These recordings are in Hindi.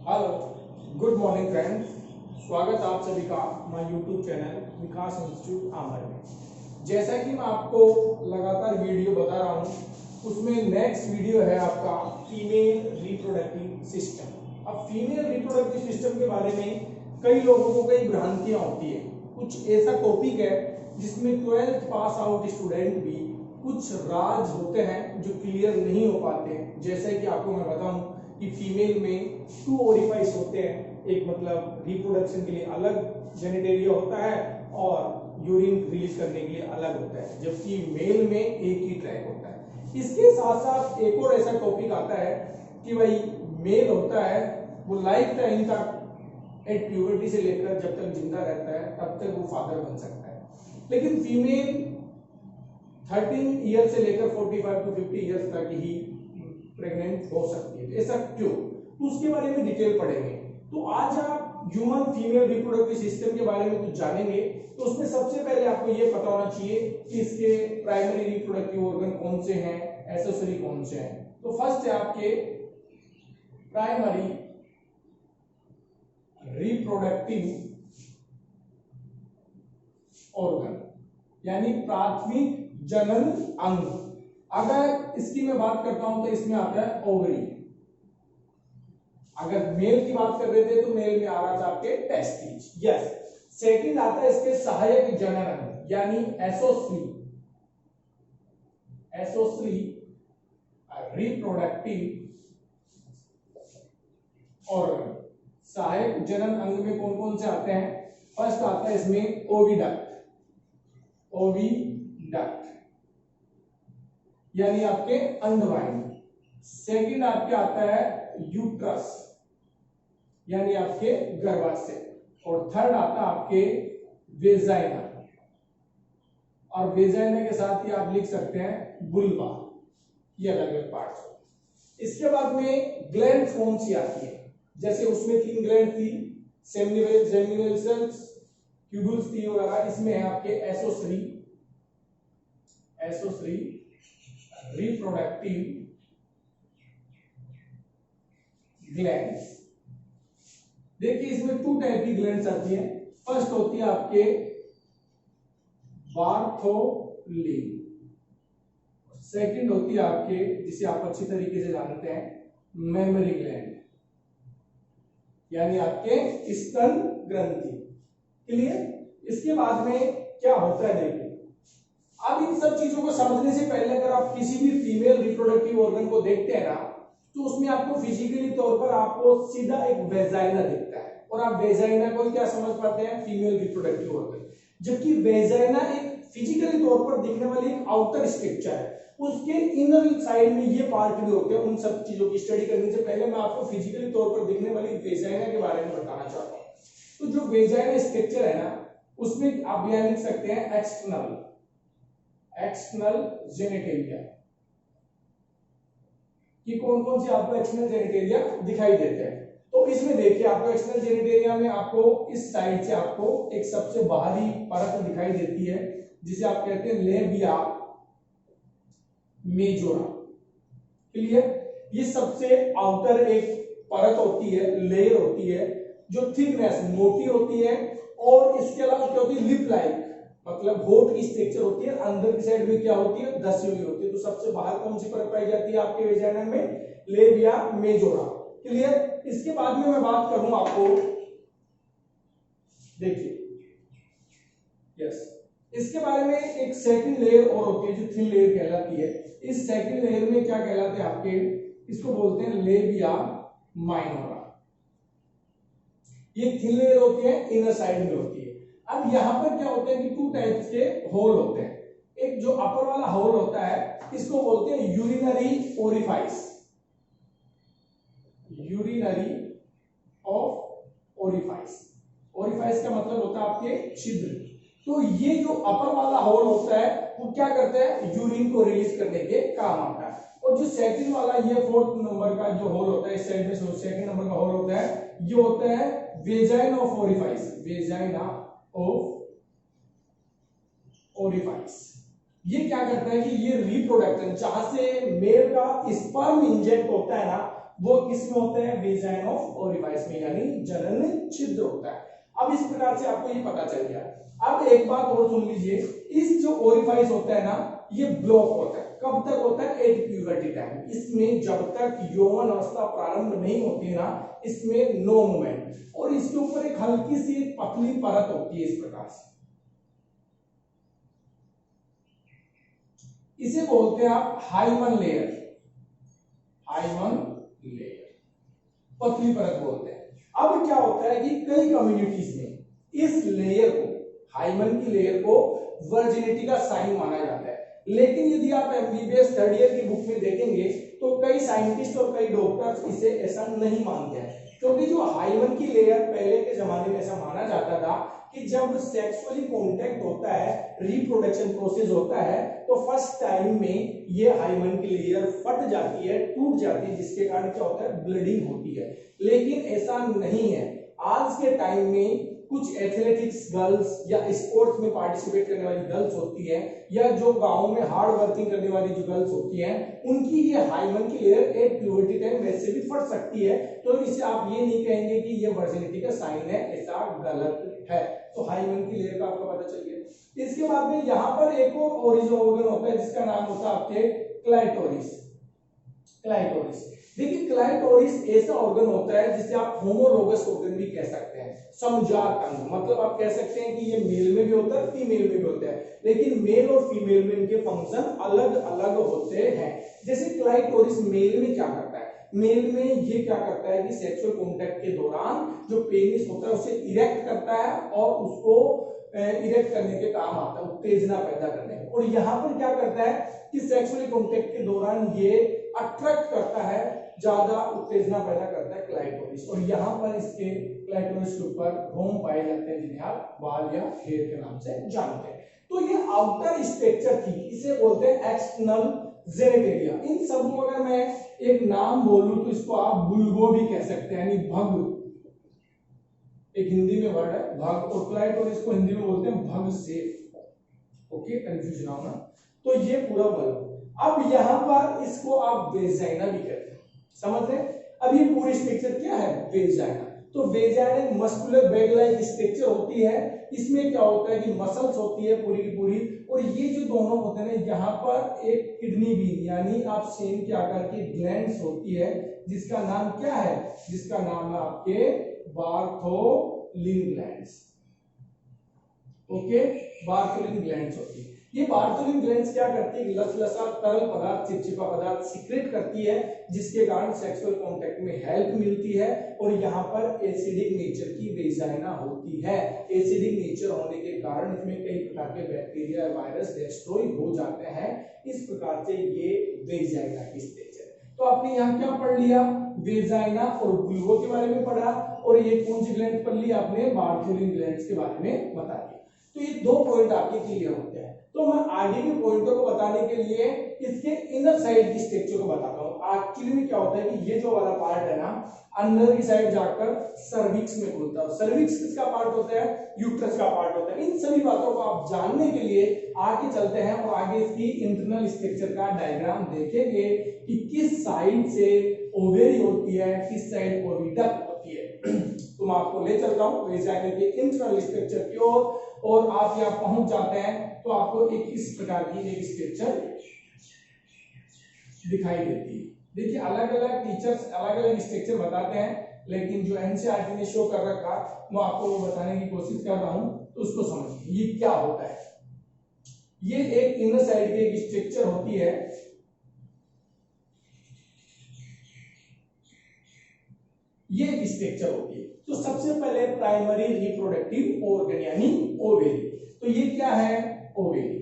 Hello, good morning friends. स्वागत है आप सभी का my YouTube channel Vikas institute आमर में। जैसा कि मैं आपको लगातार वीडियो बता रहा हूँ, उसमें नेक्स्ट वीडियो है आपका फीमेल रिप्रोडक्टिव सिस्टम। अब फीमेल रिप्रोडक्टिव सिस्टम के बारे में कई लोगों को कई भ्रांतियां होती है। कुछ ऐसा टॉपिक है जिसमें 12th पास आउट स्टूडेंट भी कुछ राज होते हैं जो क्लियर नहीं हो पाते। जैसे कि आपको मैं बताऊं कि फीमेल में 2 ओरिफाइस होते हैं, एक मतलब रिप्रोडक्शन के लिए अलग जेनिटेरिया होता है और यूरिन रिलीज करने के लिए अलग होता है, जबकि मेल में एक ही ट्रैक होता है। इसके साथ साथ एक और ऐसा टॉपिक आता है कि भाई मेल होता है वो लाइफ टाइम तक एट प्यूबर्टी से लेकर जब तक जिंदा रहता है तब तक वो फादर बन सकता है, लेकिन फीमेल 13 ईयर से लेकर 45 to 50 ईयर्स तक ही प्रेग्नेंट हो सकती है। ऐसा क्यों, तो उसके बारे में डिटेल पढ़ेंगे। तो आज आप ह्यूमन फीमेल रिप्रोडक्टिव सिस्टम के बारे में कुछ जानेंगे। तो उसमें सबसे पहले आपको ये पता होना चाहिए कि इसके प्राइमरी रिप्रोडक्टिव ऑर्गन कौन से हैं, एक्सेसरी कौन से हैं। तो फर्स्ट है आपके प्राइमरी रिप्रोडक्टिव ऑर्गन यानी प्राथमिक जनन अंग। अगर इसकी मैं बात करता हूं तो इसमें आता है ओवरी। अगर मेल की बात कर रहे थे तो मेल में आ रहा था आपके टेस्टिस। यस। सेकंड आता है इसके सहायक जनन अंग यानी एसोसली। एसोसली रिप्रोडक्टिव ऑर्गन। सहायक जनन अंग में कौन कौन से आते हैं? फर्स्ट आता है इसमें ओविडक्ट। ओविडक्ट यानी आपके अंडवाहिनी। सेकंड आपके आता है यूट्रस यानी आपके गर्भाशय। और थर्ड आता है आपके वेजाइना। और वेजाइना के साथ ही आप लिख सकते हैं बुल्वा। ये अलग अलग पार्ट्स। इसके बाद में ग्लैंड कौन सी आती है? जैसे उसमें 3 ग्लैंड थी, सेमिनल, जेमिनल सेल्स, ट्यूबुल्स थी वगैरह। इसमें है आपके एसोसरी रिप्रोडक्टिव ग्लैंड्स। देखिए इसमें 2 टाइप की ग्लैंड्स आती हैं। फर्स्ट होती है आपके बार्थोली। सेकंड होती है आपके, जिसे आप अच्छी तरीके से जानते हैं, मेमरी ग्लैंड यानी आपके स्तन ग्रंथि। क्लियर? इसके बाद में क्या होता है देखिए। अब इन सब चीजों को समझने से पहले अगर आप किसी भी फीमेल रिप्रोडक्टिव ऑर्गन को देखते हैं ना, तो उसमें आपको फिजिकली तौर पर आपको सीधा एक वेजाइना दिखता है और आप वेजाइना को क्या समझ पाते हैं? Female reproductive organ. जबकि वेजाइना एक फिजिकली तौर पर दिखने वाली एक आउटर स्ट्रक्चर है, उसके इनर साइड में ये पार्ट भी होते हैं। उन सब चीजों की स्टडी करने से पहले मैं आपको फिजिकली तौर पर दिखने वाली वेजाइना के बारे में बताना चाहता हूँ। तो जो वेजाइना स्ट्रक्चर है ना, उसमें आप यहां लिख सकते हैं एक्सटर्नल जेनिटेरिया। कि कौन कौन से आपको एक्सटर्नल जेनिटेरिया दिखाई देते हैं। तो इसमें देखिए आपको एक्सटर्नल जेनिटेरिया में आपको इस साइड से आपको एक सबसे बाहरी परत दिखाई देती है जिसे आप कहते हैं लेबिया मेजोरा। क्लियर? ये सबसे आउटर एक परत होती है, लेयर होती है, जो थिकनेस मोटी होती है। और इसके अलावा क्या होती है? लिप लाइक मतलब होठ की स्ट्रक्चर होती है। अंदर की साइड में क्या होती है? धसी हुई होती है। तो सबसे बाहर कौन सी परत पाई जाती है आपके वेजाइना में? Labia majora. क्लियर? इसके बाद में मैं बात करूं आपको, देखिए यस, इसके बारे में एक सेकंड लेयर और होती है जो थिन लेयर कहलाती है। इस सेकंड लेयर में क्या कहलाते हैं आपके? इसको बोलते हैं लेबिया माइनोरा। ये थिन लेयर होती है, इनर साइड में होती है। अब यहां पर क्या होता है कि 2 टाइप्स के होल होते हैं। एक जो अपर वाला होल होता है इसको बोलते हैं urinary orifice. Urinary of orifice. Orifice का मतलब होता है आपके छिद्र। तो ये जो अपर वाला होल होता है वो क्या करता है? यूरिन को रिलीज करने के काम आता है। और जो सेकंड वाला ये 4th नंबर का जो होल होता है इस साइड में, सेकंड नंबर का होल होता है, ये होता है vagina of orifice. Vagina of orifice. ये क्या करता है कि ये रिप्रोडक्शन, जहां से मेल का स्पर्म इंजेक्ट होता है ना, वो किसमें होता है, वेजाइन ऑफ ओरिफाइस में, यानी जनन छिद्र होता है। अब इस प्रकार से आपको ये पता चल गया। अब एक बात और सुन लीजिए, इस जो ओरिफाइस होता है ना, ये ब्लॉक होता है। कब तक होता है, एट प्यूबर्टी टाइम। इसमें जब तक यौवन अवस्था प्रारंभ नहीं होती है ना, इसमें नो मूवमेंट, और इसके ऊपर एक हल्की सी एक पतली परत होती है इस प्रकार से, इसे बोलते हैं आप हाइमन लेयर, हाइमन लेयर, पतली परत बोलते हैं। अब क्या होता है कि कई कम्युनिटीज में इस लेयर को, हाइमन की लेयर को वर्जिनिटी का साइन माना जाता है। लेकिन यदि आप एमबीबीएस थर्ड ईयर की बुक में देखेंगे तो कई साइंटिस्ट और कई डॉक्टर्स इसे ऐसा नहीं मानते हैं, क्योंकि जो हाइमन की लेयर पहले के जमाने में ऐसा माना जाता था कि जब सेक्सुअली कांटेक्ट होता है, रिप्रोडक्शन प्रोसेस होता है, तो फर्स्ट टाइम में ये हाइमन की लेयर फट जाती है, टूट जाती है, जिसके कारण क्या होता है, ब्लीडिंग होती है। लेकिन ऐसा नहीं है। आज के टाइम में कुछ एथलेटिक्स गर्ल्स या स्पोर्ट्स में पार्टिसिपेट करने वाली गर्ल्स होती है, या जो गांव में हार्ड वर्किंग करने वाली जो गर्ल्स होती हैं, उनकी ये हाइमन की लेयर एट प्यूबर्टी टाइम वैसे भी फट सकती है। तो इसे आप ये नहीं कहेंगे कि ये वर्जिनिटी का साइन है, ऐसा गलत है। तो हाइमन की लेयर का आपको पता चल गया। इसके बाद में यहाँ पर एक और ओरिजिन ऑर्गन होता है जिसका नाम होता है आपके क्लाइटोरिस। क्लाइटोरिस, देखिए क्लाइटोरिस ऐसा ऑर्गन होता है जिसे आप होमोलोगस ऑर्गन भी कह सकते हैं, समजात अंग। मतलब आप कह सकते हैं कि ये मेल में भी होता है, फीमेल में भी होता है, लेकिन मेल और फीमेल में इनके फंक्शन अलग अलग होते हैं। जैसे क्लाइटोरिस मेल में क्या करता है, मेल में ये क्या करता है कि सेक्सुअल कांटेक्ट के दौरान जो पेनिस होता है उसे इरेक्ट करता है और उसको इरेक्ट करने के काम आता है, उत्तेजना पैदा करने में। और यहाँ पर क्या करता है कि सेक्सुअली कांटेक्ट के दौरान ये अट्रैक्ट करता है, ज्यादा उत्तेजना पैदा करता है क्लाइटोरिस। और यहाँ पर इसके क्लाइटोरिस के ऊपर रोम पाए जाते हैं जिन्हें आप बाल या हेयर के नाम से जानते हैं। तो ये आउटर स्ट्रक्चर थी, इसे बोलते हैं एक्सटर्नल जेनिटेलिया। इन सब को अगर मैं एक नाम बोलूं तो इसको आप बुल्बो भी कह सकते हैं, यानी भग, एक हिंदी में वर्ड है भग, और क्लाइटोरिस को हिंदी में बोलते हैं भग सेफ। ओके, कंफ्यूजन ना होना। तो ये पूरा बल्ब, अब यहां पर इसको आप वेजाइना भी कहते हैं, समझ रहे? अब ये पूरी स्ट्रक्चर क्या है, वेजाइना। तो वेजाइना एक मस्कुलर बैग लाइक स्ट्रक्चर होती है। इसमें क्या होता है कि मसल्स होती है पूरी की पूरी, और ये जो दोनों होते हैं ना, यहाँ पर एक किडनी बीन यानी आप सेम के आकार की ग्लैंड्स होती है, जिसका नाम क्या है, जिसका नाम है आपके Bartholin glands. Okay, Bartholin glands होती है। ये बार्थोलिन ग्लैंड्स क्या करती है, लसलसा तरल पदार्थ, चिपचिपा पदार्थ सीक्रेट करती है, जिसके कारण सेक्सुअल कांटेक्ट में हेल्प मिलती है। और यहाँ पर एसिडिक नेचर की वेजाइना होती है। एसिडिक नेचर होने के कारण इसमें कई प्रकार के बैक्टीरिया वायरस डिस्ट्रॉय हो जाते हैं। इस प्रकार से ये वेजाइना की स्ट्रक्चर। तो आपने यहाँ क्या पढ़ लिया, वेजाइना और बुल्बो के बारे में पढ़ा, और ये कौन सी ग्लैंड पढ़ ली आपने, बार्थोलिन ग्लैंड्स के बारे में बता दिया। तो ये दो पॉइंट आपके क्लियर होते हैं। तो मैं आगे के पॉइंटों को बताने के लिए इसके इनर साइड की स्ट्रक्चर को बताता हूँ। एक्चुअली में क्या होता है कि ये जो वाला पार्ट है ना, अंदर की साइड जाकर सर्विक्स में खुलता है। सर्विक्स किसका पार्ट होता है, यूट्रस का पार्ट होता है। इन सभी बातों को आप जानने के लिए आगे चलते हैं और आगे इसकी इंटरनल स्ट्रक्चर का डायग्राम देखेंगे कि किस साइड से ओवेरी होती है, किस साइड ओविडक्ट होती है। तो मैं आपको ले चलता हूँ वेजाइना के इंटरनल स्ट्रक्चर की ओर, और आप यहाँ पहुंच जाते हैं तो आपको एक इस प्रकार की एक स्ट्रक्चर दिखाई देती है। देखिए अलग अलग टीचर्स अलग अलग स्ट्रक्चर बताते हैं, लेकिन जो एनसीईआरटी ने शो कर रखा मैं आपको वो बताने की कोशिश कर रहा हूं, तो उसको समझिए ये क्या होता है। ये एक इनर साइड की एक स्ट्रक्चर होती है, ये एक स्ट्रक्चर होती है। तो सबसे पहले प्राइमरी रिप्रोडक्टिव ऑर्गन यानी ओवेरी। तो ये क्या है, ओवेरी।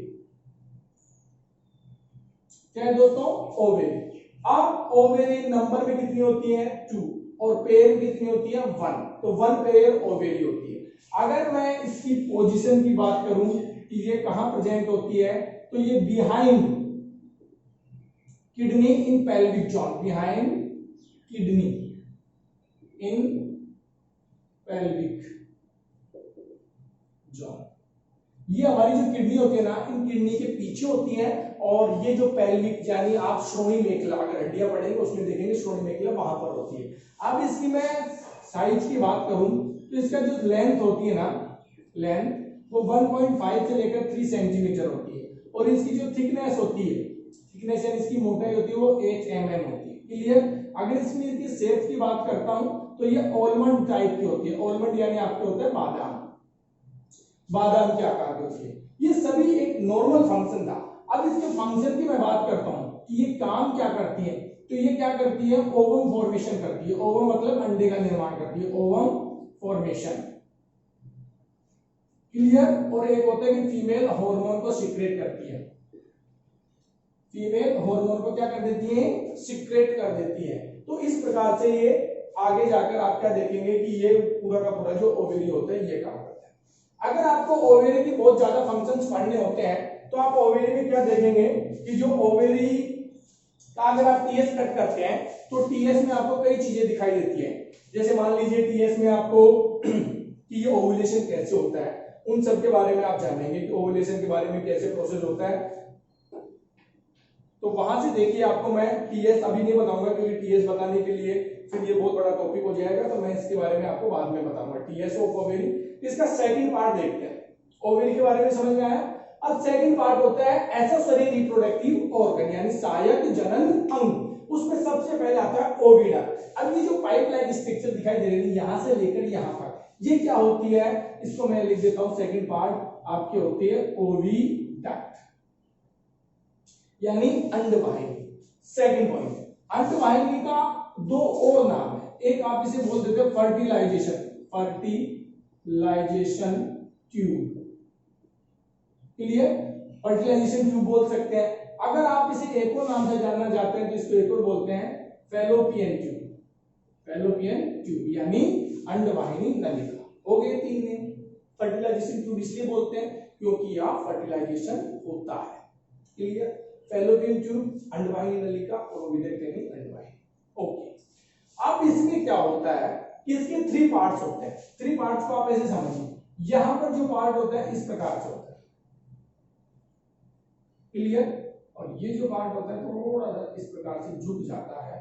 क्या है दोस्तों, ओवेरी। अब ओवेरी नंबर में कितनी होती है, 2, और पेयर कितनी होती है, 1। तो 1 पेयर ओवेरी होती है। अगर मैं इसकी पोजीशन की बात करूं कि ये कहां प्रेजेंट होती है, तो ये बिहाइंड किडनी इन पेल्विक जोन, बिहाइंड किडनी इन पेल्विक जोन, ये हमारी जो किडनी होती है ना, इन किडनी के पीछे होती है, और ये जो पेल्विक यानी आप श्रोणि मेखला, अगर हड्डियां पड़ेंगे उसमें देखेंगे श्रोणि मेखला वहां पर होती है। अब इसकी मैं साइज की बात करूं तो इसका जो लेंथ होती है ना, लेंथ वो 1.5 से लेकर 3 सेंटीमीटर होती है, और इसकी जो थिकनेस होती है, थिकनेस यानी इसकी मोटाई होती है वो 8 mm होती है। क्लियर। अगर इसमें इसकी शेप की बात करता हूं तो ये ऑलमंड टाइप की होती है। ऑलमंड यानी आपके होता है बादाम, बादाम के आकार की होती है। ये सभी एक नॉर्मल फंक्शन था। अब इसके फंक्शन की मैं बात करता हूं कि ये काम क्या करती है, तो ये क्या करती है, ओवम फॉर्मेशन करती है। ओवम मतलब अंडे का निर्माण करती है, ओवम फॉर्मेशन। क्लियर। और एक होता है कि फीमेल हार्मोन को सीक्रेट करती है, फीमेल हार्मोन को क्या कर देती है, सीक्रेट कर देती है। तो इस प्रकार से ये आगे जाकर आप क्या देखेंगे कि ये पूरा का पूरा जो ओवेरी होता है ये काम करता है। अगर आपको ओवेरी की बहुत ज्यादा फंक्शंस पढ़ने होते हैं तो आप ओवेरी में क्या देखेंगे कि जो ओवेरी का अगर आप टीएस कट करते हैं तो टीएस में आपको कई चीजें दिखाई देती है। जैसे मान लीजिए टीएस में आपको कि ये ओवुलेशन कैसे होता है, उन सब के बारे में आप जानेंगे कि ओवुलेशन के बारे में कैसे प्रोसेस होता है। तो वहां से देखिए, आपको मैं टीएस अभी नहीं बताऊंगा क्योंकि टीएस बताने के लिए फिर ये बहुत बड़ा टॉपिक हो जाएगा, तो मैं इसके बारे में आपको बाद में बताऊंगा। टीएस ऑफ ओवेरी, इसका सेकंड पार्ट देखते हैं। ओवेरी के बारे में समझ में आया। अब सेकंड पार्ट होता है एक्सेसरी रिप्रोडक्टिव ऑर्गन यानी सहायक जनन अंग। उसमें सबसे पहले आता है ओविडा। अब ये जो पाइप लाइक स्ट्रक्चर दिखाई दे रही है यहां से लेकर यहां तक, ये क्या होती है, इसको मैं लिख देता हूं। सेकंड पार्ट आपकी होती है ओविडक्ट यानी अंडवाहिनी। सेकंड पॉइंट, अंडवाहिनी का दो और नाम है। एक आप इसे बोल देते हैं fertilisation, fertilisation tube. Clear. Fertilisation tube बोल सकते हैं। अगर आप इसे एक और नाम से जानना चाहते हैं तो इसको एक और बोलते हैं फैलोपियन ट्यूब, फैलोपियन ट्यूब यानी अंडवाहिनी नलिका। हो गए 3 नेम। फर्टिलाइजेशन ट्यूब इसलिए बोलते हैं क्योंकि यह फर्टिलाइजेशन होता है। क्लियर। फैलोपियन ट्यूब, अंडवाहिनी नलिका और ओविडक्ट यानी अंडवाहिनी। ओके। अब इसमें क्या होता है कि इसके 3 पार्ट्स होते हैं। 3 पार्ट्स को आप ऐसे समझिए, यहां पर जो पार्ट होता है इस प्रकार से होता है। क्लियर। और ये जो पार्ट होता है थोड़ा सा इस प्रकार से झुक जाता है,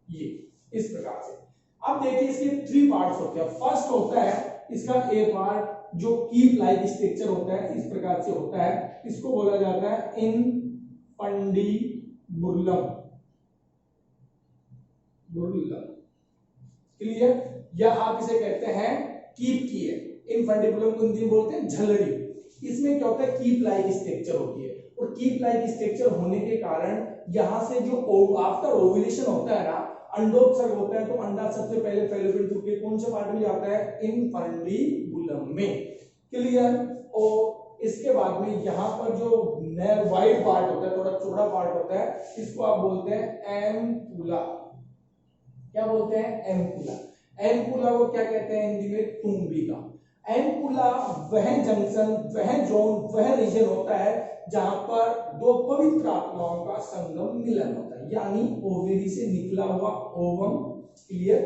ये इस प्रकार से। अब देखिए इसके 3 पार्ट्स होते हैं। फर्स्ट होता है इसका ए पार्ट जो कीप लाइक स्ट्रक्चर होता है, इस प्रकार से होता है। इसको बोला जाता है इनफंडिबुलम, क्लियर। या आप इसे कहते हैं कीप की है। इनफंडिबुलम को हिंदी में बोलते हैं झलरी। इसमें क्या होता है, कीप लाइक स्ट्रक्चर होती है, और कीप लाइक स्ट्रक्चर होने के कारण यहां से जो आफ्टर ओव्यूलेशन होता है ना, अंडोत्सर्ग होता है, तो अंडा सबसे पहले फैलोपियन ट्यूब के कौन से पार्ट में जाता है, इनफंडिबुलम में। क्लियर। और इसके बाद में यहां पर जो वाइड पार्ट होता है, थोड़ा चौड़ा पार्ट होता है, इसको आप बोलते हैं एम्पुला। क्या बोलते हैं, एम्पुला। एम्पुला को क्या कहते हैं हिंदी में, तुम्बिका। एम्पुला वह जंक्शन, वह जोन, वह रीजन होता है जहां पर 2 पवित्र आत्माओं का संगम मिलन होता है, यानी ओवेरी से निकला हुआ ओवम। क्लियर।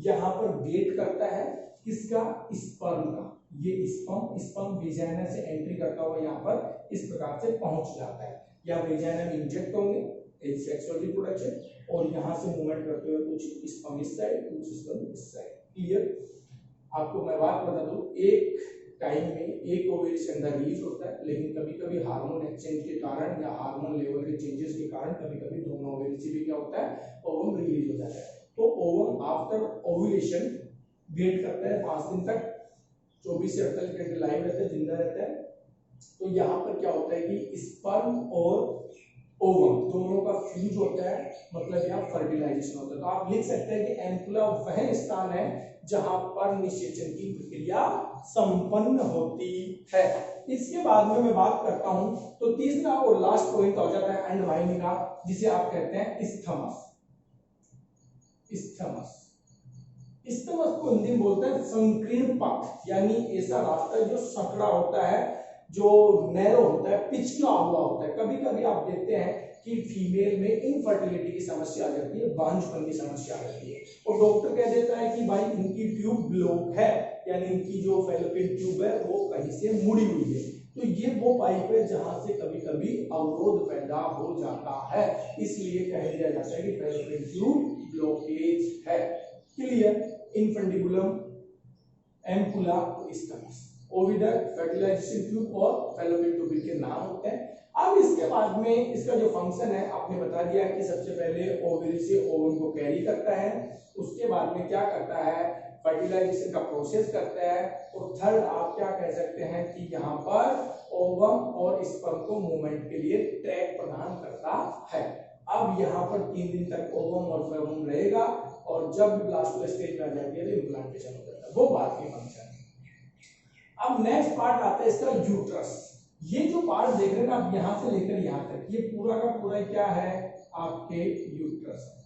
यहां पर वेट करता है किसका, स्पर्म का। ये स्पर्म वेजाइना से एंट्री करता हुआ यहां पर इस प्रकार से पहुंच जाता है, या वेजाइना में इंजेक्ट होंगे सेक्सुअल रिप्रोडक्शन, और यहां से मूवमेंट करते हुए कुछ स्पर्म इस साइड, कुछ स्पर्म इस साइड। क्लियर। आपको मैं बात बता दूं, एक टाइम में एक ओवेरी से अंदर रिलीज होता है, लेकिन कभी कभी हार्मोन एक्सचेंज के कारण या हार्मोन लेवल के चेंजेस के कारण कभी कभी दोनों ओवेरी से भी क्या होता है, ओवम रिलीज हो जाता है। तो ओवम आफ्टर ओव्यूलेशन वेट करता है 5 दिन तक, 24 से 48 घंटे लाइव रहता है, जिंदा रहता है। तो यहाँ पर क्या होता है कि स्पर्म और ओवम दोनों का फ्यूज होता है, मतलब यहाँ फर्टिलाइजेशन होता है। तो आप लिख सकते हैं कि एम्पुला वह स्थान है जहां पर निषेचन की प्रक्रिया संपन्न होती है। इसके बाद में मैं बात करता हूं तो तीसरा और लास्ट पॉइंट हो जाता है अंडवाहिनी का, जिसे आप कहते हैं स्थमस। स्थमस, स्थमस को हिंदी में बोलते हैं संकीर्ण पथ, यानी ऐसा रास्ता जो सकड़ा होता है, जो नैरो होता है, पिछला हुआ होता है। कभी कभी आप देखते हैं कि फीमेल में इनफर्टिलिटी की समस्या आ जाती है, बांझपन की समस्या आ जाती है, और डॉक्टर कह देता है कि भाई इनकी ट्यूब ब्लॉक है, यानी इनकी जो फैलोपियन ट्यूब है वो कहीं से मुड़ी हुई है। तो ये वो पाइप है जहां से कभी कभी अवरोध पैदा हो जाता है, इसलिए कह दिया जाता है कि फैलोपियन ट्यूब ब्लॉकेज है। क्लियर? इनफंडिबुलम, एम्पुला, इस तरह से ओविडक्ट, फर्टिलाइजेशन ट्यूब और फैलोपियन ट्यूब के नाम होते हैं। अब इसके बाद में इसका जो फंक्शन है आपने बता दिया कि सबसे पहले ओवरी से ओवम को कैरी करता है, उसके बाद में क्या करता है, फर्टिलाइजेशन का प्रोसेस करता है, और थर्ड आप क्या कह सकते हैं कि यहाँ पर ओवम और स्पर्म को मूवमेंट के लिए ट्रैक प्रदान करता है। अब यहाँ पर 3 दिन तक ओवम और फेवम रहेगा, और जब भी ब्लास्टोइड स्टेज में आ जाती है तो इम्प्लांटेशन हो जाता है, वो बात की फंक्शन है। अब नेक्स्ट पार्ट आता है इसका यूट्रस। ये जो पार्ट देख रहे हैं ना आप, यहां से लेकर यहां तक, ये पूरा का पूरा क्या है, आपके यूट्रस है।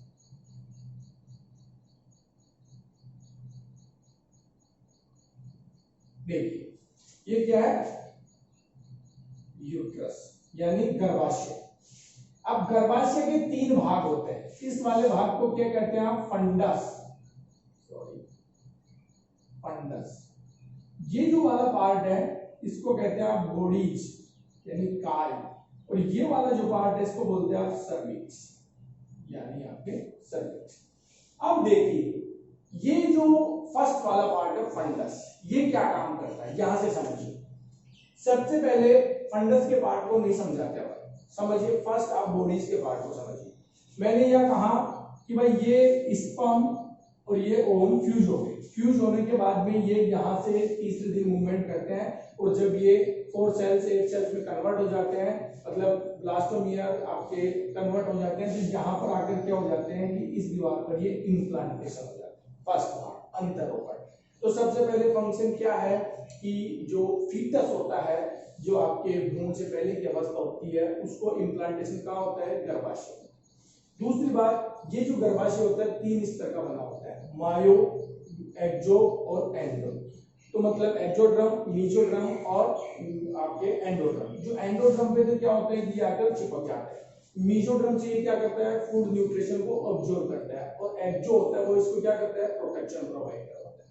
देखिए ये क्या है, यूट्रस यानी गर्भाशय। अब गर्भाशय के 3 भाग होते हैं, इस वाले भाग को क्या कहते हैं आप, फंडस, सॉरी फंडस। ये जो वाला पार्ट है इसको कहते हैं आप बोडीज यानी काय, और ये वाला जो पार्ट है इसको बोलते हैं आप सर्विक्स यानी आपके सर्विक्स। अब देखिए ये जो फर्स्ट वाला पार्ट है फंडस, ये क्या काम करता है यहां से समझिए। सबसे पहले फंडस के पार्ट को नहीं समझाते भाई, समझिए फर्स्ट आप बॉडीज के पार्ट को समझिए। मैंने यह कहा कि भाई ये स्पर्म और ये ओवम फ्यूज हो गए, फ्यूज होने के बाद में ये यहाँ से तीसरे दिन मूवमेंट करते हैं, और जब ये 4 सेल से 8 सेल्स में कन्वर्ट हो जाते हैं, मतलब ब्लास्टोमियर आपके कन्वर्ट हो जाते हैं, तो यहाँ पर आकर क्या हो जाते हैं कि इस दीवार पर ये इम्प्लांटेशन हो जाता है, फर्स्ट पार्ट अंतरोपण। तो सबसे पहले फंक्शन क्या है कि जो फीटस होता है, जो आपके भ्रूण से पहले की अवस्था होती है, उसको इम्प्लांटेशन कहाँ होता है, गर्भाशय। दूसरी बात, ये जो गर्भाशय होता है 3 स्तर का बना होता है, मायो, एक्जो और एंडो। तो मतलब एक्जोड्रम, मीजोड्रम और आपके एंडोड्रम। जो एंडोड्रम पे तो क्या होता है कि आकर चिपक जाता है, मीजोड्रम से ये क्या करता है, फूड न्यूट्रिशन को ऑब्जॉर्व करता है, और एक्जो होता है वो इसको क्या करता है, प्रोटेक्शन प्रोवाइड करवाता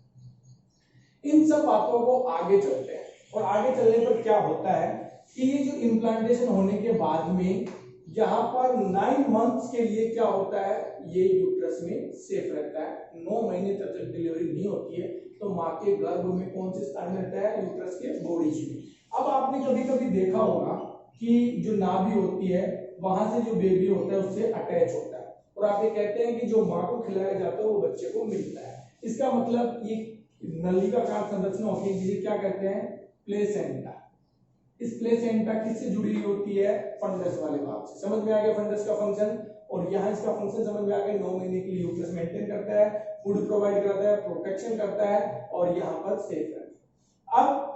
है। इन सब बातों को आगे चलते हैं, और आगे चलने पर क्या होता है कि ये जो इम्प्लांटेशन होने के बाद में यहाँ पर 9 मंथ्स के लिए क्या होता है, ये यूट्रस में सेफ रहता है। 9 महीने तक जब डिलीवरी नहीं होती है तो माँ के गर्भ में कौन से स्थान में रहता है, यूट्रस के बॉडीज में। अब आपने कभी कभी देखा होगा कि जो नाभि होती है वहां से जो बेबी होता है उससे अटैच होता है, और आप ये कहते हैं कि जो माँ को खिलाया जाता है वो बच्चे को मिलता है। इसका मतलब ये नलिकाकार संरचना होती है जिसे क्या कहते हैं, प्लेसेंटा। इस प्लेसेंटा किससे जुड़ी हुई होती है, फंडस वाले भाग से। समझ में आ गया फंडस का फंक्शन, और यहाँ इसका फंक्शन समझ में आ गया। 9 महीने के लिए यूट्रस मेंटेन करता है, फूड प्रोवाइड करता है, प्रोटेक्शन करता है, और यहाँ पर सेफ रहता है। अब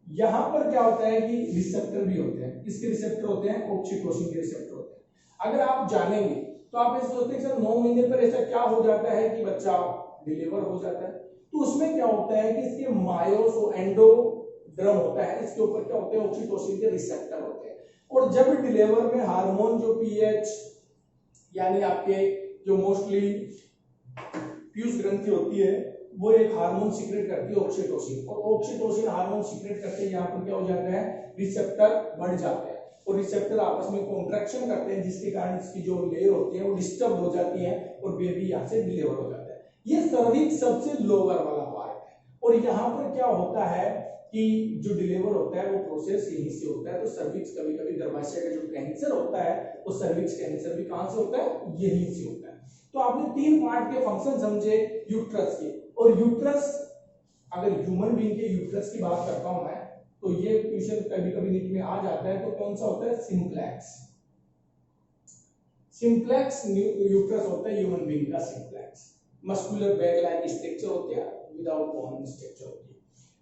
यहाँ पर क्या होता है कि रिसेप्टर भी होते हैं। किसके रिसेप्टर होते हैं, ऑक्सीटोसिन के रिसेप्टर होते हैं। अगर आप जानेंगे तो आप ऐसे सोचते हैं सर 9 महीने पर ऐसा क्या हो जाता है कि बच्चा डिलीवर हो जाता है, तो उसमें क्या होता है कि इसके मायोस और एंडोड्रम होता है, इसके ऊपर क्या होते हैं, ऑक्सीटोसिन के रिसेप्टर होते हैं। और जब डिलीवर में हार्मोन जो पीएच यानी आपके जो मोस्टली पीयूष ग्रंथि होती है वो एक हार्मोन सीक्रेट करती है ऑक्सीटोसिन, और ऑक्सीटोसिन हार्मोन सीक्रेट करके यहाँ पर क्या हो जाता है, रिसेप्टर बढ़ जाते हैं, और रिसेप्टर आपस में कॉन्ट्रैक्शन करते हैं, जिसके कारण इसकी जो लेयर होती है वो डिस्टर्ब हो जाती है और बेबी यहाँ से डिलीवर हो जाता है। ये सर्विक्स सबसे लोअर वाला पार्ट है, और यहाँ पर क्या होता है कि जो डिलीवर होता है वो प्रोसेस यहीं से होता है। तो सर्विक्स कभी कभी गर्भाशय का जो कैंसर होता है वो सर्विक्स कैंसर भी कहां से होता है, यहीं से होता है। तो आपने 3 पार्ट के फंक्शन समझे यूट्रस के, और यूट्रस अगर ह्यूमन बीइंग के यूट्रस की बात करता हूं मैं, तो ये क्वेश्चन कभी कभी नीट में आ जाता है, तो कौन सा होता है, सिंप्लेक्स। सिंप्लेक्स यूट्रस होता है ह्यूमन बीइंग का simplex. Muscular bag like structure होते हैं, विदाउट बोन स्ट्रक्चर होती है।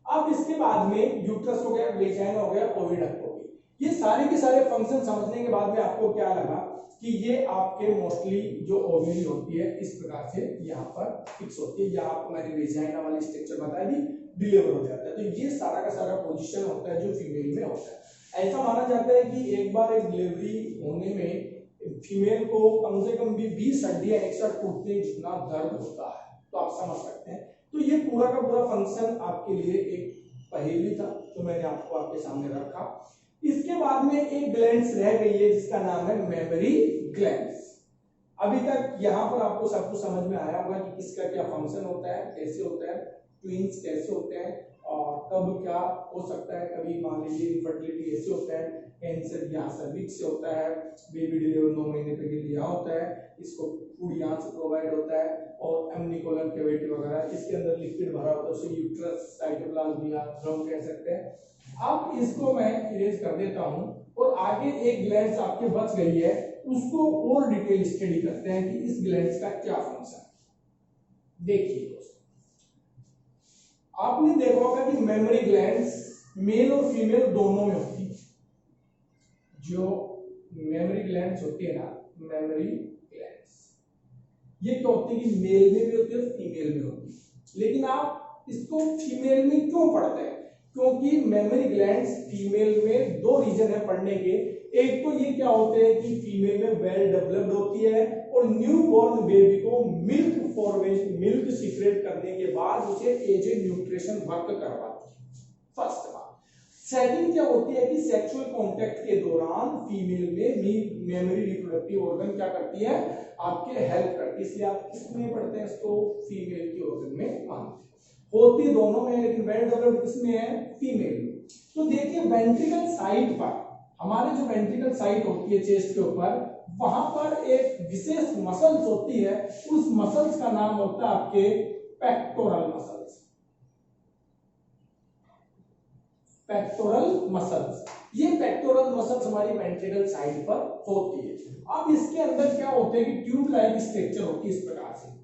अब इसके बाद में यूट्रस हो गया, वेजाइना हो गया, ओविडक्ट हो गई। ये सारे के सारे फंक्शन समझने के बाद में आपको क्या लगा कि ये आपके मोस्टली जो ओवरी होती है इस प्रकार से यहाँ पर फिक्स होती है, या आपको मैंने वेजाइना वाली स्ट्रक्चर बताई दी, डिलीवर हो जाता है। तो ये सारा का सारा पोजीशन होता है जो फीमेल में होता है। ऐसा माना जाता है कि एक बार एक डिलीवरी होने में फीमेल को कम से कम भी 20 हड्डियां एक साथ टूटने जितना दर्द होता है, तो आप समझ सकते हैं। तो ये पूरा का पूरा फंक्शन आपके लिए एक पहेली था जो मैंने आपको आपके सामने रखा। इसके बाद में एक ग्लैंड्स रह गई है जिसका नाम है मेमोरी ग्लैंड्स। अभी तक यहाँ पर आपको सब कुछ समझ में आया होगा कि किसका क्या फंक्शन होता है, कैसे होता है, ट्विंस कैसे होते हैं और कब क्या हो सकता है। कभी मान लीजिए इनफर्टिलिटी ऐसे होता है, कैंसर यहाँ सर्विक्स से होता है, बेबी डिलीवर 9 महीने पे के लिए यहाँ होता है, इसको फूड यहाँ से प्रोवाइड होता है और एमनिकोलन कैविटी वगैरह इसके अंदर लिक्विड भरा होता है, उसे यूट्रस साइटोप्लाज्म या ड्रम कह सकते हैं। अब इसको मैं इरेज कर देता हूँ और आगे एक ग्लैंड्स आपके बच गई है, उसको और डिटेल स्टडी करते हैं कि इस ग्लैंड्स का क्या फंक्शन है। देखिए दोस्तों, आपने देखा होगा कि मेमोरी ग्लैंड्स मेल और फीमेल दोनों में होती है। जो मेमोरी ग्लैंड्स होती है ना, मेमोरी ग्लैंड्स, ये क्या होती है कि मेल में भी होती है और फीमेल में होती है। लेकिन आप इसको फीमेल में क्यों पढ़ते हैं? क्योंकि मेमोरी ग्लैंड्स फीमेल में दो रीजन है पढ़ने के। एक तो ये क्या होते हैं कि फीमेल में वेल डेवलप्ड होती है और न्यू बॉर्न बेबी को मिल्क फॉर्मेशन, मिल्क सीक्रेट करने के बाद उसे एज ए न्यूट्रिशन वर्क करवाती है, फर्स्ट बात। सेकंड क्या होती है कि सेक्सुअल कांटेक्ट के दौरान फीमेल में मेमोरी रिप्रोडक्टिव ऑर्गन क्या करती है, आपके हेल्प करती है। इसलिए आप किसमें पढ़ते हैं इसको? फीमेल के ऑर्गन में मानते हैं। होती दोनों में लेकिन वेल डेवलप्ड किसमें है? फीमेल में। तो देखिए वेंट्रिकल साइड पर, हमारे जो वेंट्रिकल साइड होती है चेस्ट के ऊपर, वहां पर एक विशेष मसल्स होती है, उस मसल्स का नाम होता है आपके पेक्टोरल मसल्स। पेक्टोरल मसल्स, ये पेक्टोरल मसल्स हमारी वेंट्रिकल साइड पर होती है। अब इसके अंदर क्या होते हैं कि ट्यूब लाइक स्ट्रक्चर होती है इस प्रकार से।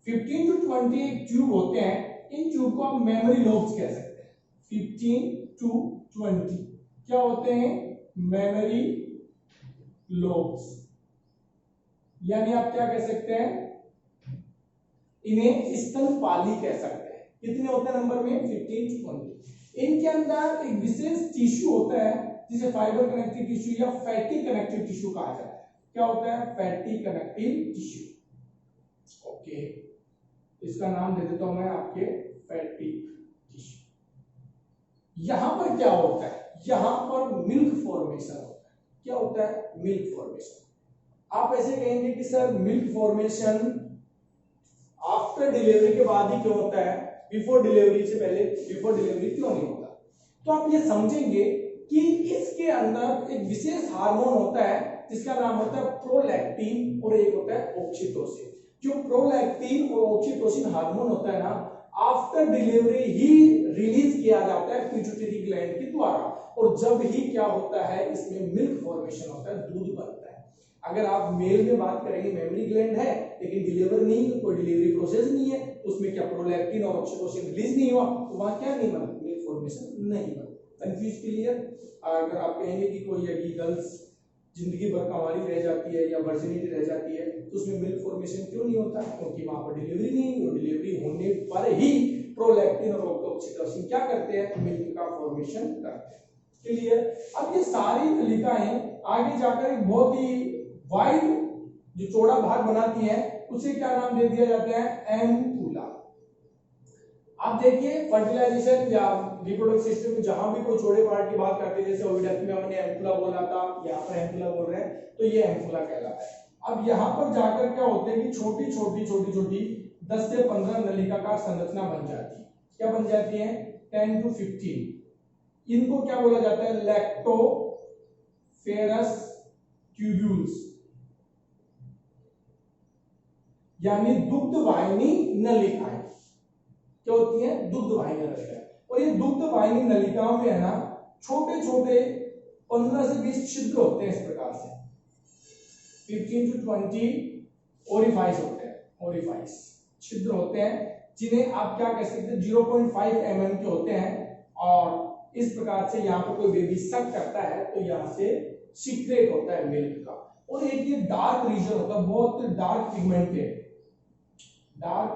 15 to 20 ट्यूब होते हैं, इन ट्यूब को आप मेमोरी लोब्स कह सकते हैं। 15 to 20 क्या होते हैं? मेमोरी लोब्स, यानी आप क्या कह सकते हैं? इन्हें स्तनपाली कह सकते हैं। कितने होते हैं नंबर में? 15 to 20। इनके अंदर एक विशेष टिश्यू होता है जिसे फाइबर कनेक्टिव टिश्यू या फैटी कनेक्टिव टिश्यू कहा जाता है। क्या होता है? Fatty connective tissue. ओके, इसका नाम दे देता हूं मैं आपके फैटी टिश्यू। यहां पर क्या होता है? यहां पर मिल्क फॉर्मेशन होता है। क्या होता है? Milk formation. आप ऐसे कहेंगे कि sir milk formation after delivery के बाद ही क्यों होता है, बिफोर डिलीवरी से पहले, बिफोर डिलीवरी क्यों नहीं होता? तो आप ये समझेंगे कि इसके अंदर एक विशेष हार्मोन होता है जिसका नाम होता है प्रोलैक्टिन और एक होता है ऑक्सीटोसिन। जो प्रोलैक्टिन और ऑक्सीटोसिन हार्मोन होता है ना, आफ्टर डिलीवरी ही रिलीज किया जाता है पिट्यूटरी ग्लैंड के द्वारा, और जब ही क्या होता है, इसमें मिल्क फॉर्मेशन होता है, दूध बनता है। अगर आप मेल में बात करेंगे, मेमोरी ग्लैंड है लेकिन डिलीवर नहीं, कोई डिलीवरी प्रोसेस नहीं है, उसमें क्या प्रोलैक्टिन और ऑक्सीटोसिन रिलीज नहीं हुआ, तो वहां क्या नहीं बना? मिल्क फॉर्मेशन नहीं बना। कंफ्यूज? क्लियर? अगर आप कहेंगे कि कोई यदि गर्ल्स जिंदगी भर कंवारी रह जाती है या वर्जिनिटी रह जाती है तो उसमें मिल्क फॉर्मेशन क्यों नहीं होता? क्योंकि वहां पर डिलीवरी नहीं हुई, और डिलीवरी होने पर ही प्रोलैक्टिन और ऑक्सीटोसिन क्या करते हैं? मिल्क का फॉर्मेशन करते हैं। क्लियर? अब ये सारी नलिकाएं आगे जाकर एक बहुत ही वाइड जो चौड़ा भाग बनाती है, उसे क्या नाम दे दिया जाता है? एम्पुला। आप देखिए फर्टिलाइजेशन या रिप्रोडक्टिव सिस्टम में जहां भी कोई चौड़े पार्ट की बात करते हैं, जैसे ओविडक्ट में हमने एम्पुला बोला था, यहाँ पर एम्पुला बोल रहे हैं, तो ये एम्पुला कहलाता है। अब यहाँ पर जाकर क्या होते हैं कि छोटी छोटी 10 से 15 नलिकाकार संरचना बन जाती है। क्या बन जाती है? 10 to 15। इनको क्या बोला जाता है? लैक्टोफेरस ट्यूब्यूल्स, यानी दुग्ध वाहिनी नलिकाएं। क्या होती है? दुग्ध वाहिनी नलिकाएं। और ये दुग्ध वाहिनी नलिकाओं में है ना, छोटे 15 से 20 छिद्र होते हैं इस प्रकार से। 15 to 20 ओरिफाइस होते हैं, ओरिफाइस छिद्र होते हैं, जिन्हें आप क्या कह सकते हैं? 0.5 mm के होते हैं। और इस प्रकार से यहाँ पर कोई बेबी सक करता है तो यहाँ से सीक्रेट होता है मिल्क का। और एक ये डार्क रीजन होता है, बहुत डार्क पिगमेंटेड, डार्क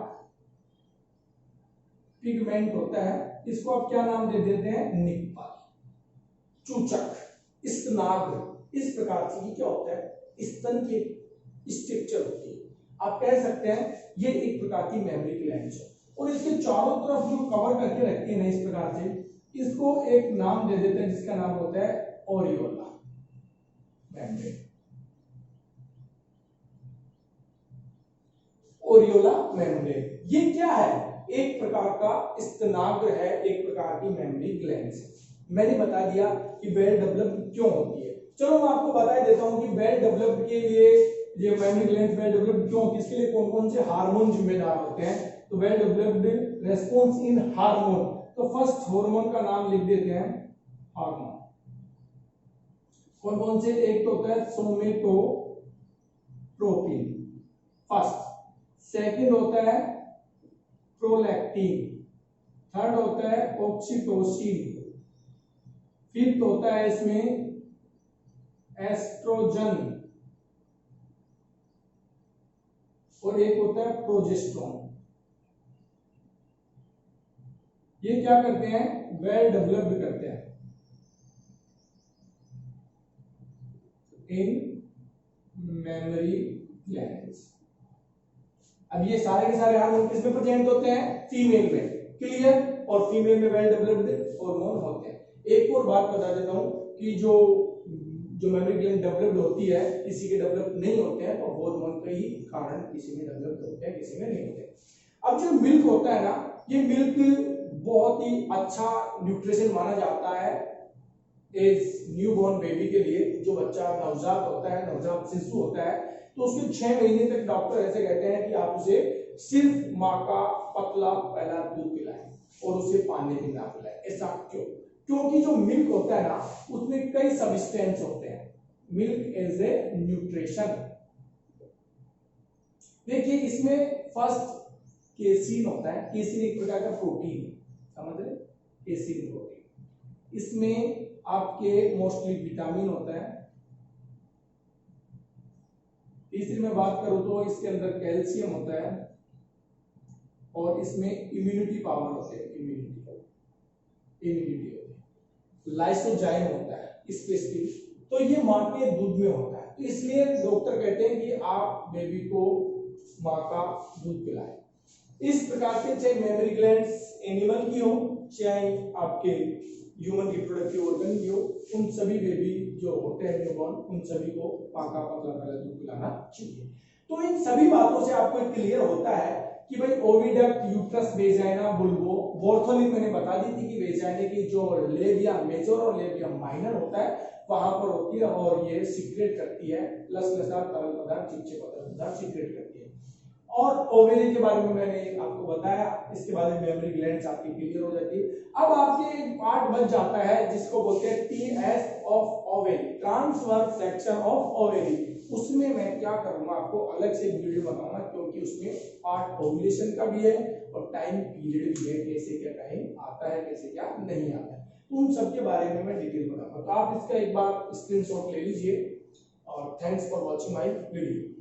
पिगमेंट होता है, इसको आप क्या नाम दे देते हैं? निप्पल, चूचक, स्तनाग्र। इस प्रकार से ये क्या होता है? स्तन की स्ट्रक्चर होती है। आप कह सकते हैं ये एक प्रकार की मेमोरी ग्लैंड है। और इसके चारों तरफ जो कवर करके रखती है ना इस प्रकार से, इसको एक नाम दे देते हैं जिसका नाम होता है ओरियोला मेम्ब्रेन। ओरियोला मेम्ब्रेन ये क्या है? एक प्रकार का स्तनाग्र है, एक प्रकार की मेमोरी ग्लैंड्स है। मैंने बता दिया कि वेल डेवलप्ड क्यों होती है। चलो मैं आपको बता ही देता हूं कि वेल डेवलप्ड के लिए ये मेमोरी ग्लैंड्स वेल डेवलप्ड क्यों होती है, इसके लिए कौन कौन से हार्मोन जिम्मेदार होते हैं। तो well developed response in hormone, तो फर्स्ट हार्मोन का नाम लिख देते हैं हार्मोन। कौन कौन से? एक तो होता है सोमेटोट्रोपिन फर्स्ट, सेकंड होता है प्रोलैक्टिन, थर्ड होता है ऑक्सीटोसिन, फिफ्थ होता है इसमें एस्ट्रोजन और एक होता है प्रोजेस्टेरोन। ये क्या करते हैं? वेल डेवलप्ड करते हैं इन मेमोरी ग्लैंड्स। अब ये सारे के सारे हार्मोन किसमें प्रेजेंट होते हैं? फीमेल में, क्लियर। और फीमेल में वेल डेवलप्ड हार्मोन होते हैं। एक और बात बता देता हूं कि जो मेमोरी ग्लैंड डेवलप्ड होती है, किसी के डेवलप नहीं होते हैं, तो हार्मोन के ही कारण किसी में डेवलप्ड होते हैं, किसी में नहीं होते। अब जो मिल्क होता है ना, ये मिल्क बहुत ही अच्छा न्यूट्रिशन माना जाता है एज न्यूबॉर्न बेबी के लिए। जो बच्चा नवजात होता है, नवजात शिशु होता है, तो उसके 6 महीने तक डॉक्टर ऐसे कहते हैं कि आप उसे सिर्फ माँ का पतला पहला दूध पिलाएं और उसे पानी भी ना पिलाएं। ऐसा क्यों? क्योंकि जो मिल्क होता है ना, उसमें कई सब्सटेंस होते हैं। Milk as a nutrition. देखिए इसमें फर्स्ट केसीन होता है। केसीन एक प्रकार का प्रोटीन है, समझ रहे? Casein protein. इसमें आपके मोस्टली विटामिन होता है। तीसरी में बात करूं तो इसके अंदर कैल्शियम होता है और इसमें इम्यूनिटी पावर होती है, इम्यूनिटी होती है। लाइसोजाइम होता है स्पेसिफिक, तो ये मां के दूध में होता है। तो इसलिए डॉक्टर कहते हैं कि आप बेबी को मां का दूध पिलाएं। इस प्रकार से चाहे मेमोरी ग्लैंड्स एनिमल की हो, चाहे आपके ह्यूमन रिप्रोडक्टिव ऑर्गन की हो, उन सभी बेबी जो होते हैं न्यूबॉर्न, उन सभी को मां का पतला पहला दूध पिलाना चाहिए। तो इन सभी बातों से आपको क्लियर होता है कि भाई ओविडक्ट, यूट्रस, वेजाइना, बुल्बो, बोर्थोलिन मैंने बता दी थी कि वेजाइना की जो लेबिया मेजर और लेबिया माइनर होता है वहां पर होती है और ये सीक्रेट करती है लसलसार तरल पदार्थ, चिपचिपा तरल पदार्थ सीक्रेट करती है। और ओवेरी के बारे में मैंने आपको बताया, इसके बाद में मेमोरी ग्लैंड्स आपकी क्लियर हो जाती है। अब आपके एक पार्ट बच जाता है जिसको बोलते हैं TS of ovary, transverse section of ovary. उसमें मैं क्या करूंगा, आपको अलग से वीडियो बनाऊंगा क्योंकि उसमें पार्ट ओव्यूलेशन का भी है और टाइम पीरियड भी है, कैसे क्या टाइम आता है, कैसे क्या नहीं आता है, उन सब के बारे में मैं डिटेल बताऊंगा। तो आप इसका एक बार स्क्रीनशॉट ले लीजिए और thanks for watching my video.